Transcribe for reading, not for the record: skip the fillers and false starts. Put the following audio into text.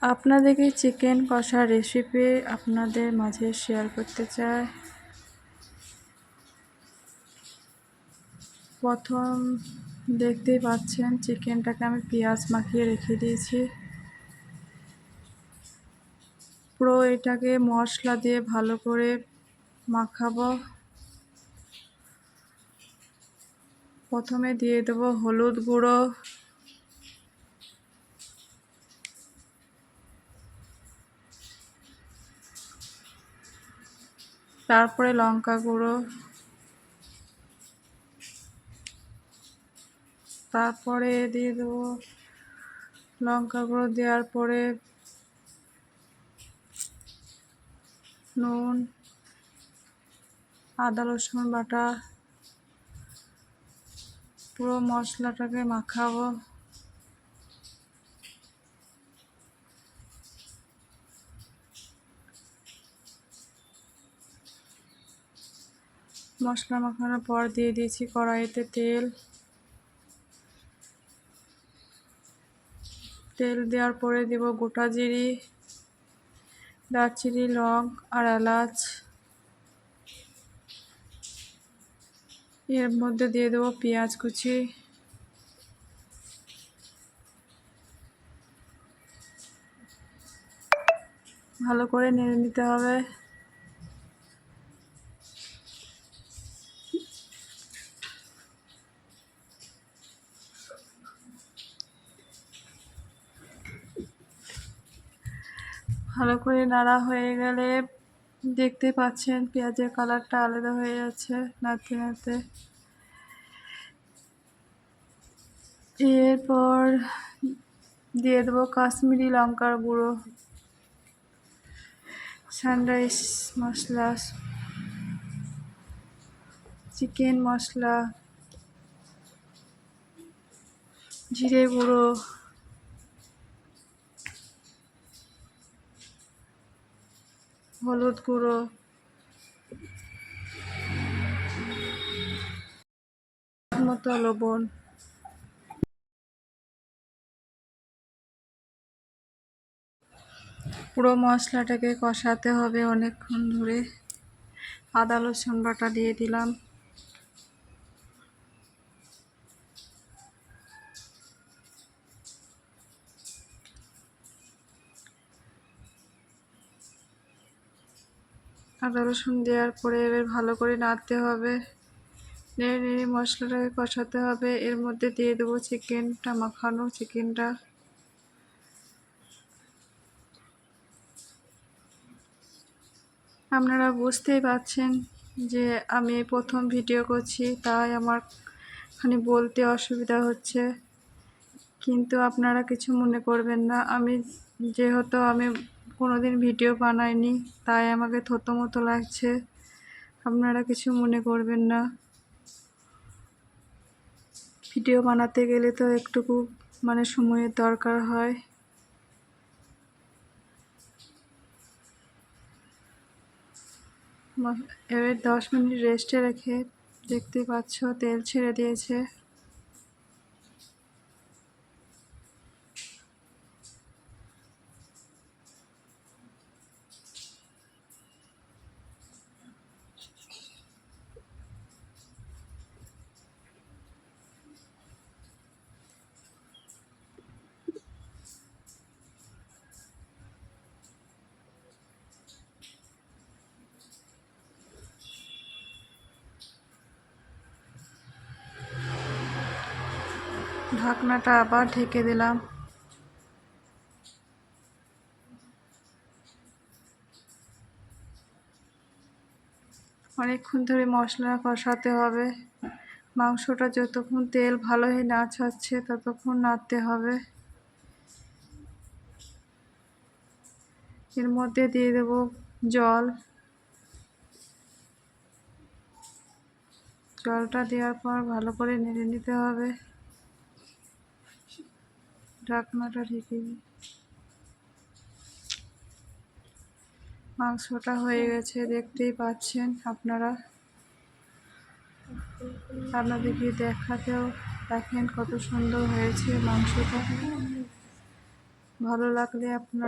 আপনাদেরকে চিকেন কষার রেসিপি আপনাদের মাঝে শেয়ার করতে চাই। প্রথম দেখতেই পাচ্ছেন চিকেনটাকে আমি পেঁয়াজ মাখিয়ে রেখে দিয়েছি। পুরো এটাকে মশলা দিয়ে ভালো করে মাখাবো। প্রথমে দিয়ে দেবো হলুদ গুঁড়ো, তারপরে লঙ্কা গুঁড়ো, তারপরে দিয়ে দেবো লঙ্কা গুঁড়ো দেওয়ার পরে নুন, আদা রসুন বাটা, পুরো মশলাটাকে মাখাবো। মশলা মাখানোর পর দিয়ে দিয়েছি কড়াইতে তেল দেওয়ার পরে দেব গোটা জিরে, দারচিনি, লং আর এলাচ। এর মধ্যে দিয়ে দেবো পেঁয়াজ কুচি, ভালো করে নেড়ে নিতে হবে। ভালো করে নাড়া হয়ে গেলে দেখতে পাচ্ছেন পেঁয়াজের কালারটা আলাদা হয়ে যাচ্ছে নাড়তে নাড়তে। এরপর দিয়ে দেবো কাশ্মীরি লঙ্কার গুঁড়ো, সানরাইজ মশলা, চিকেন মশলা, জিরে গুঁড়ো, হলুদ গুঁড়ো, মতো লবণ। পুরো মশলাটাকে কষাতে হবে অনেকক্ষণ ধরে। আদা রসুন বাটা দিয়ে দিলাম, আদা রসুন দেওয়ার পরে এবার ভালো করে নাড়তে হবে, নেড়ে নেড়ে মশলাটাকে কষাতে হবে। এর মধ্যে দিয়ে দেবো চিকেনটা, মাখানো চিকেনটা। আপনারা বুঝতেই পারছেন যে আমি প্রথম ভিডিও করছি, তাই আমার খানি বলতে অসুবিধা হচ্ছে, কিন্তু আপনারা কিছু মনে করবেন না। যেহেতু আমি কোনোদিন ভিডিও বানাইনি, তাই আমাকে থতমতো লাগছে, আপনারা কিছু মনে করবেন না। ভিডিও বানাতে গেলে তো একটুকু সময়ের দরকার হয়। এবার 10 মিনিট রেস্টে রেখে দেখতে পাচ্ছ তেল ছেড়ে দিয়েছে। ঢাকনাটা আবার ঢেকে দিলাম। অনেকক্ষণ ধরে মশলা কষাতে হবে। মাংসটা যতক্ষণ তেল ভালো হয়ে না ছাড়ছে ততক্ষণ নাড়তে হবে। এর মধ্যে দিয়ে দেব জলটা দেওয়ার পর ভালো করে নেড়ে নিতে হবে। ঢাকনাটা ঢেকে দিই। মাংসটা হয়ে গেছে, দেখতেই পাচ্ছেন আপনারা। আপনাদেরকে দেখাতেও দেখেন কত সুন্দর হয়েছে মাংসটা। ভালো লাগলে আপনারা